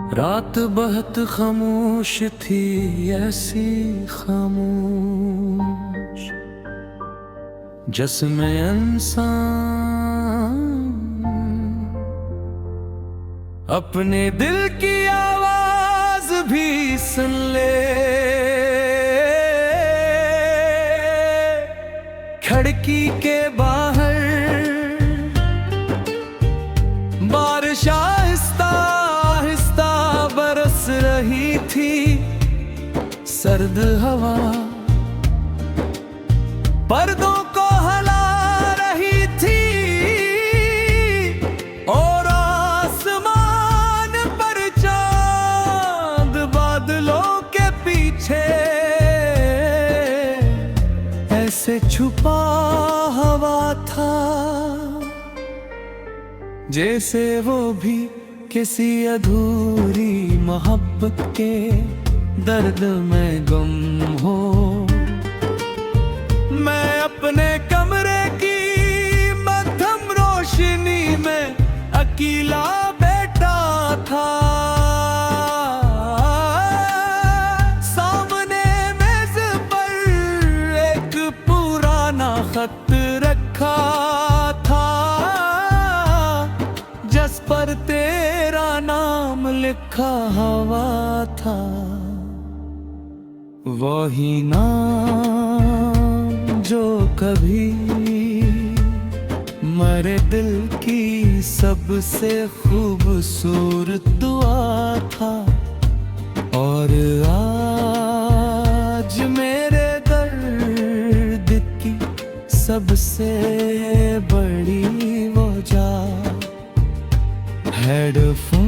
रात बहुत खामोश थी, ऐसी खामोश जिसमें इंसान अपने दिल की आवाज भी सुन ले। खिड़की के बाहर बारिश आहिस्ता आहिस्ता बरस रही थी। सर्द हवा पर्दों को हिला रही थी और आसमान पर चांद बादलों के पीछे ऐसे छुपा हुआ था जैसे वो भी किसी अधूरी मोहब्बत के दर्द में गुम हो। मैं अपने कमरे की मध्यम रोशनी में अकेला बैठा था। सामने मेज पर एक पुराना खत रखा था जिस पर तेरा नाम लिखा हुआ था। वही नाम जो कभी मेरे दिल की सबसे खूबसूरत दुआ था। और आज मेरे दर्द की सबसे बड़ी वजह हेडफोन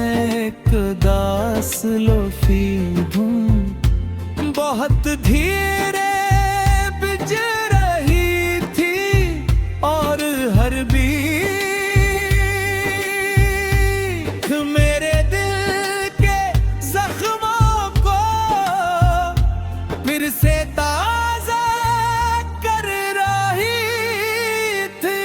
एक दास लोफी धुन बहुत धीरे बज रही थी और हर बीट मेरे दिल के जख्मों को फिर से ताजा कर रही थी।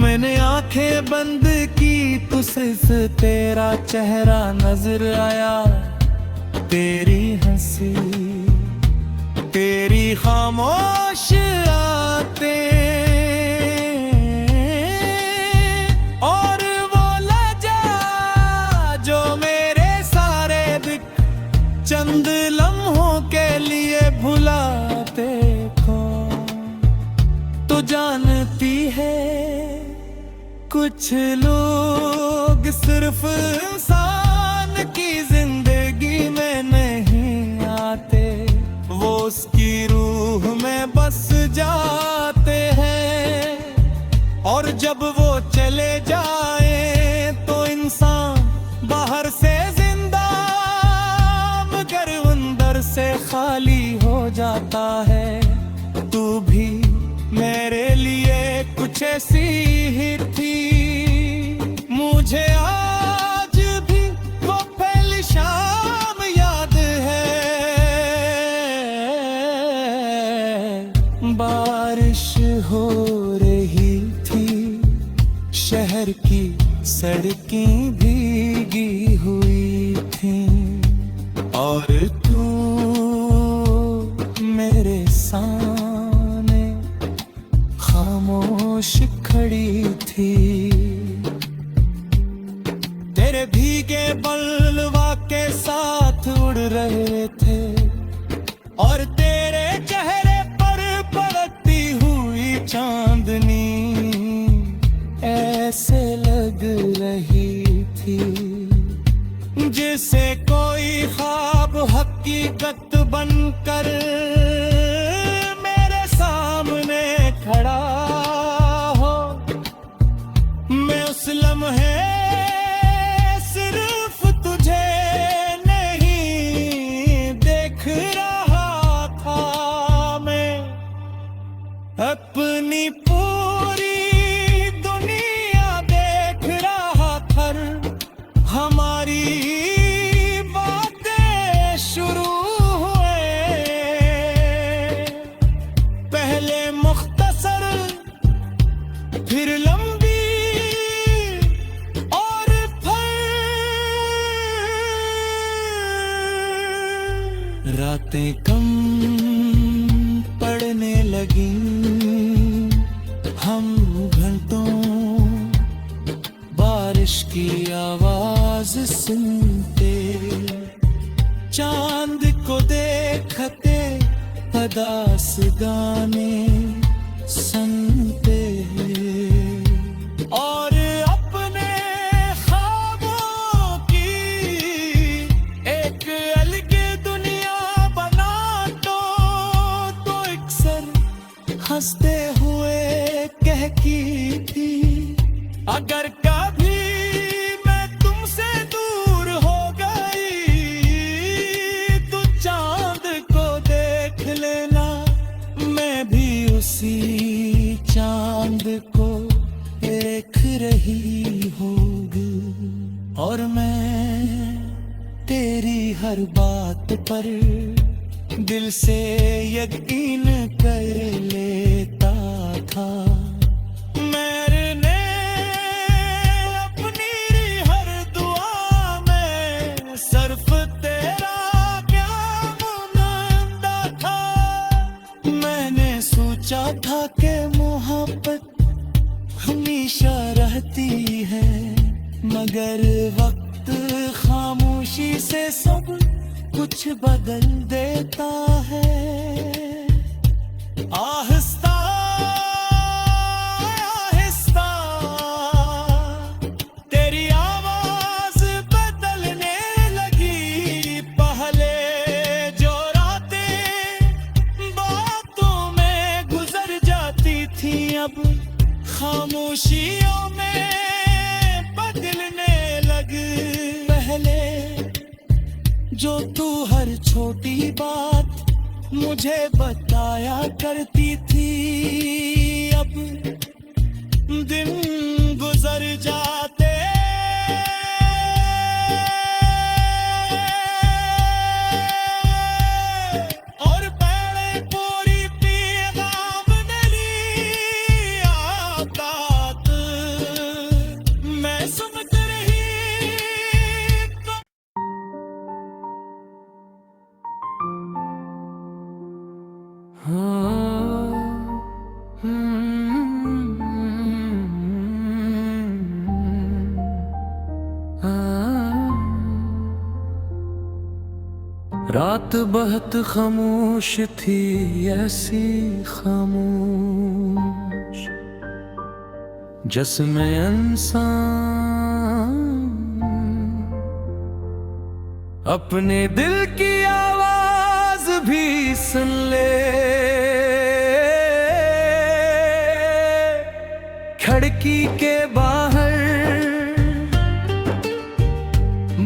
मैंने आंखें बंद की तो सिर्फ तेरा चेहरा नजर आया। तेरी हंसी तेरी खामोश आते और वो लजा जो मेरे सारे दुख चंद लम्हों के लिए भुलाते को। तो जानती है कुछ लोग सिर्फ इंसान की जिंदगी में नहीं आते, वो उसकी रूह में बस जाते हैं। और जब वो चले जाए तो इंसान बाहर से जिंदा मगर अंदर से खाली हो जाता है। तू भी मेरे लिए कुछ ऐसी ही थी। मुझे आज भी वो पहली शाम याद है। बारिश हो रही थी, शहर की सड़कें भीगी हुई थीं और तू मेरे सामने खामोश खड़ी थी। तेरे भीगे बलवा के साथ उड़ रहे थे और तेरे चेहरे पर पड़ती हुई चांदनी ऐसे लग रही थी जैसे कोई ख्वाब हकीकत बनकर मेरे सामने खड़ा हो। मैं उस लम्हे सिर्फ तुझे नहीं देख रहा था, मैं अपनी पूरी दुनिया देख रहा था। हमारी बातें शुरू रातें कम पड़ने लगी, हम घंटों बारिश की आवाज सुनते, चांद को देखते अदास गाने सुनते, और अपने ख्वाबों की एक अलग दुनिया बना तो अक्सर हंसते हुए कहती थी, अगर कभी मैं तुमसे दूर हो गई तो चांद को देख लेना, मैं भी उसी चांद को देख रही होगी, और मैं तेरी हर बात पर दिल से यकीन कर लेता था। मैंने अपनी हर दुआ में सिर्फ तेरा नाम मांगता था। मैंने सोचा था कि मोहब्बत हमेशा रहती है, मगर वक्त खामोशी से सब कुछ बदल देता है। आहिस्ता आहिस्ता तेरी आवाज बदलने लगी, पहले जो रातें बातों में गुजर जाती थी, अब खामोशियों में बदलने लग। पहले जो तू हर छोटी बात मुझे बताया करती थी, अब दिन गुजर जाते और पहले पूरी पैगाम नहीं आता, मैं समझ रही रात बहुत खामोश थी, ऐसी खामोश जिसमें इंसान अपने दिल की आवाज भी सुन ले। खिड़की के बाहर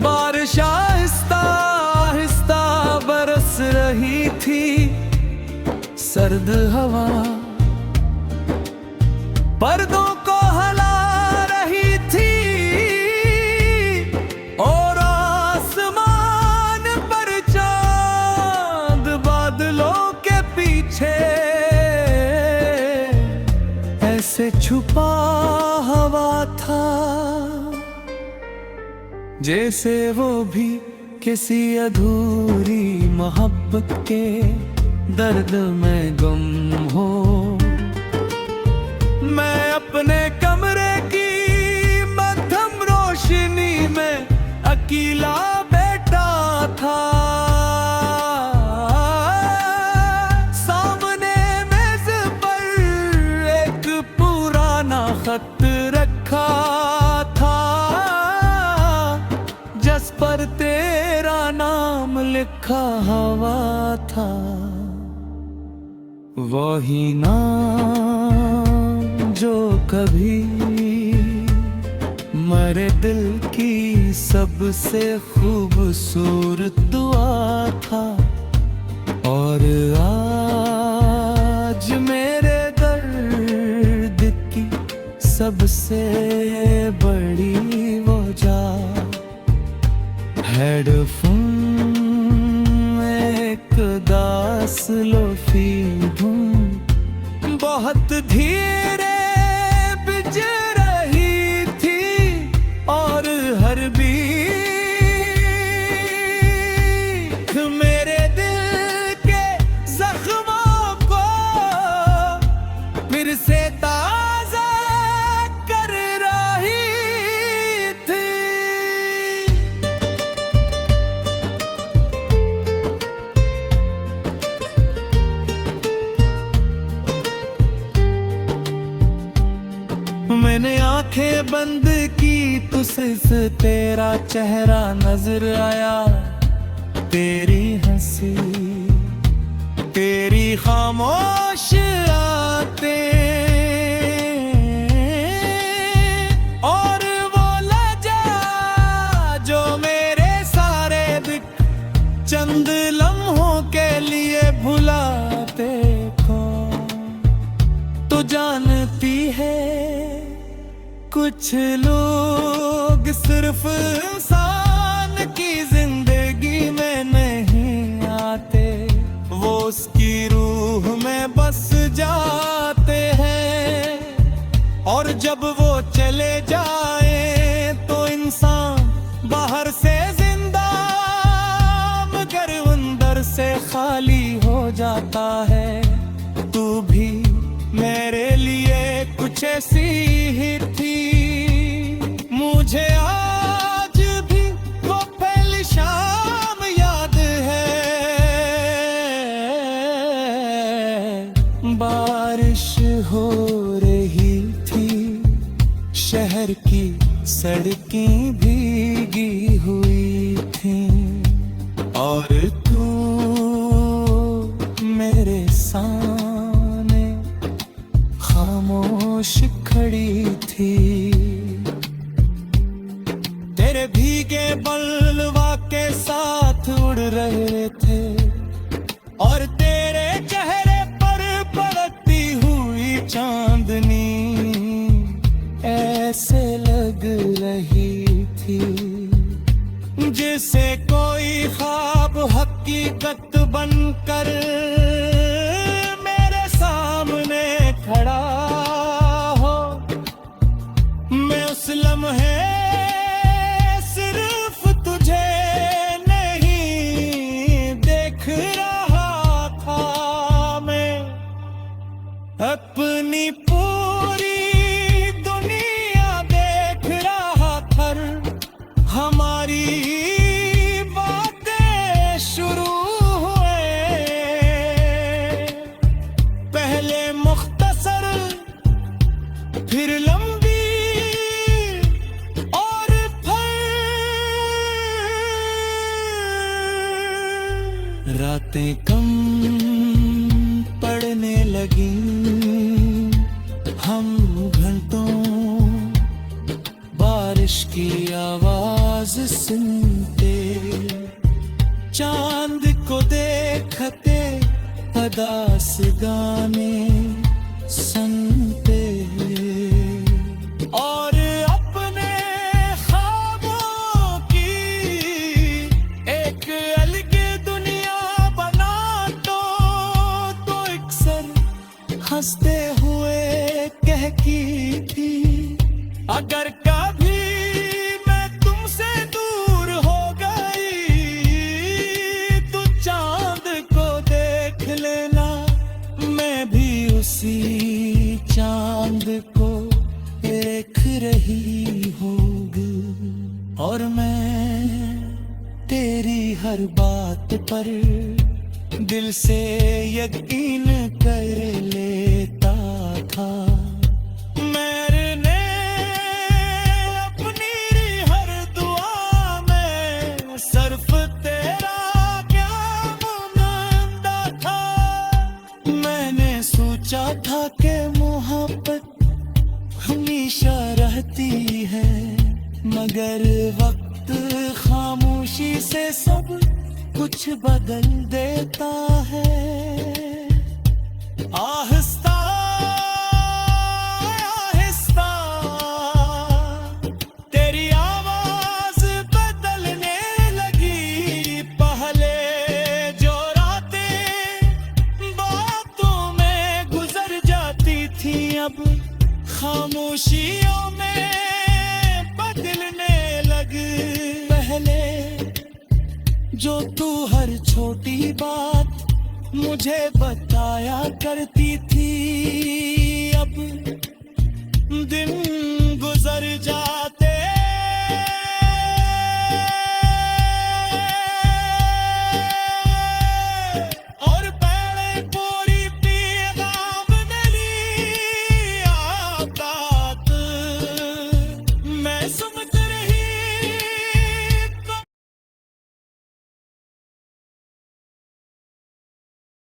बारिश आहिस्ता आहिस्ता बरस रही थी, सर्द हवा पर्दों को हिला रही थी, और आसमान पर चांद बादलों के पीछे ऐसे छुपा हुआ था, जैसे वो भी किसी अधूरी मोहब्बत के दर्द में गुम हो। मैं अपने कमरे की मध्यम रोशनी में अकेला बैठा था, सामने मेज पर एक पुराना खत रखा था, जिस पर तेरा नाम लिखा हुआ था। वही नाम जो कभी मेरे दिल की सबसे खूबसूरत दुआ था, और आज मेरे दर्द की सबसे बड़ी वजह हेडफोन एक दास लोफी धुन बहुत धीरे बज रही थी, और हर बीट मेरे दिल बंद की तो सिर्फ तेरा चेहरा नजर आया। तेरी हंसी, तेरी खामोश आते और वो लजा जो मेरे सारे दुख चंद लम्हों के लिए भुलाते। तो जानती है कुछ लोग सिर्फ इंसान की जिंदगी में नहीं आते, वो उसकी रूह में बस जाते हैं। और जब वो चले जाए तो इंसान बाहर से जिंदा मगर अंदर से खाली हो जाता है। तू भी मेरे लिए कुछ ऐसी ही थी, मुझे आज भी वो पहली शाम याद है। बारिश हो रही थी, शहर की सड़कें भीगी हुई थी और तू मेरे सामने खामोश खड़ी थी। तेरे भीगे बलवा के साथ उड़ रहे थे और तेरे चेहरे पर पड़ती हुई चांदनी ऐसे लग रही थी जैसे कोई ख्वाब हकीकत बनकर मेरे सामने खड़ा हो। मैं उस लम्हे सिर्फ तुझे नहीं देख रहा था, मैं अपनी पूरी दुनिया देख रहा था। हमारी बातें शुरू हुए, पहले मुख्तसर फिर लंबी और फिर रातें कम पड़ने लगी। हम घंटों बारिश की आवाज सुनते, चांद को देखते अदास गाने सुनते और अपने ख्वाबों की एक अलग दुनिया बना तो अक्सर हंसते हुए कहती थी, अगर कभी मैं तुमसे दूर हो गई तो चांद को देख लेना, मैं भी उसी चांद को देख रही होगी। और मैं तेरी हर बात पर दिल से यकीन कर लेता था। मैंने अपनी हर दुआ में सिर्फ तेरा क्या मांगता था। मैंने सोचा था कि मोहब्बत हमेशा रहती है, मगर वक्त खामोशी से सब कुछ बदल देता है। आहिस्ता आहिस्ता तेरी आवाज बदलने लगी। पहले जो रातें बातों में गुजर जाती थी, अब खामोशियों में बदलने लग। पहले जो तू हर छोटी बात मुझे बताया करती थी, अब दिन गुजर जाते